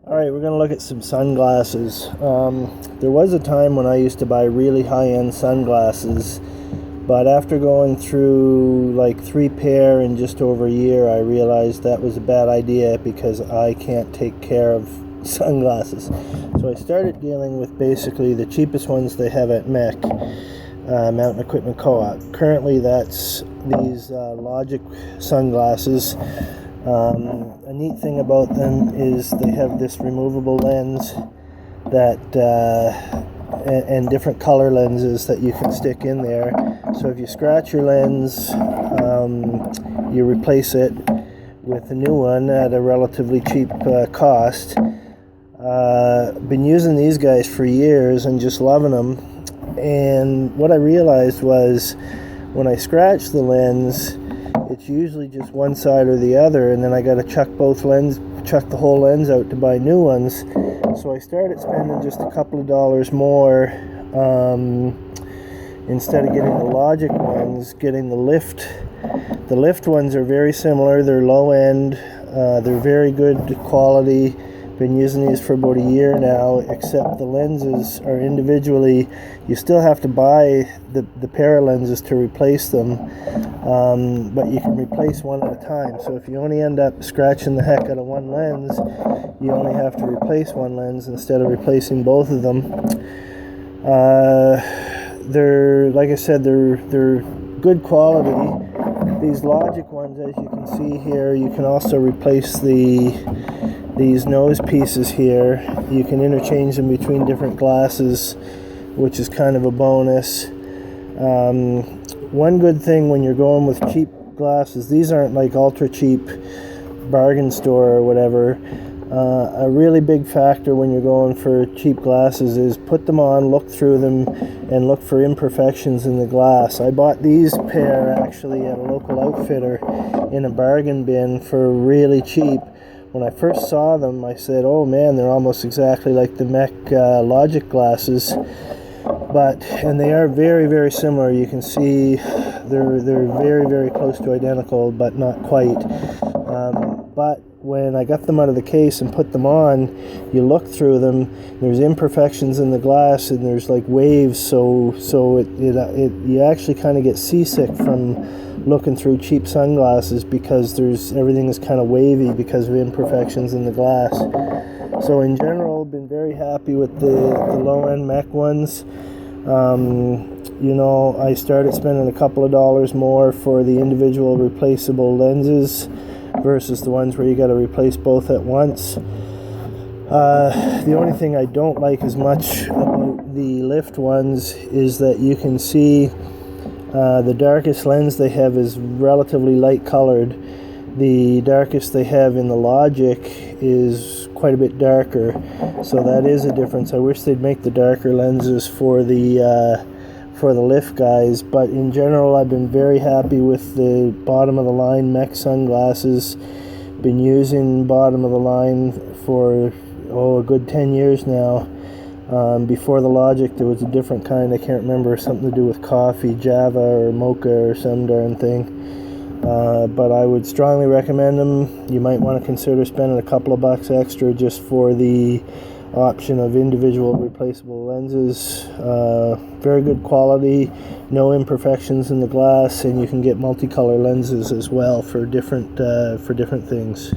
Alright, we're going to look at some sunglasses. There was a time when I used to buy really high-end sunglasses, but after going through like 3 pair in just over a year, I realized that was a bad idea because I can't take care of sunglasses. So I started dealing with basically the cheapest ones they have at MEC, Mountain Equipment Co-op. Currently that's these Logic sunglasses. A neat thing about them is they have this removable lens that and different color lenses that you can stick in there. So if you scratch your lens, you replace it with a new one at a relatively cheap cost. Been using these guys for years and just loving them. And what I realized was when I scratch the lens, it's usually just one side or the other, and then I got to chuck the whole lens out to buy new ones. So I started spending just a couple of dollars more, instead of getting the Logic ones, getting the Lift. The Lift ones are very similar. They're low end. They're very good quality. Been using these for about a year now, except the lenses are individually, you still have to buy the pair of lenses to replace them, but you can replace one at a time. So if you only end up scratching the heck out of one lens, you only have to replace one lens instead of replacing both of them. They're, like I said, they're good quality. These Logic ones, as you can see here, you can also replace these nose pieces here. You can interchange them between different glasses, which is kind of a bonus. One good thing when you're going with cheap glasses, these aren't like ultra cheap bargain store or whatever. A really big factor when you're going for cheap glasses is put them on, look through them, and look for imperfections in the glass. I bought these pair actually at a local outfitter in a bargain bin for really cheap. When I first saw them, I said, oh man, they're almost exactly like the MEC Logic glasses. And they are very, very similar. You can see they're very, very close to identical, but not quite. But when I got them out of the case and put them on, you look through them, there's imperfections in the glass and there's like waves, so you actually kind of get seasick from looking through cheap sunglasses because everything is kind of wavy because of imperfections in the glass. So in general, been very happy with the low-end MEC ones. I started spending a couple of dollars more for the individual replaceable lenses versus the ones where you got to replace both at once. The only thing I don't like as much about the Lift ones is that you can see the darkest lens they have is relatively light colored. The darkest they have in the Logic is quite a bit darker, so that is a difference. I wish they'd make the darker lenses for the Lift guys, but in general I've been very happy with the bottom of the line MEC sunglasses. Been using bottom of the line for a good 10 years now. Before the Logic there was a different kind, I can't remember, something to do with coffee, Java or Mocha or some darn thing. But I would strongly recommend them. You might want to consider spending a couple of bucks extra just for the option of individual replaceable lenses. Very good quality, no imperfections in the glass, and you can get multicolor lenses as well for different things.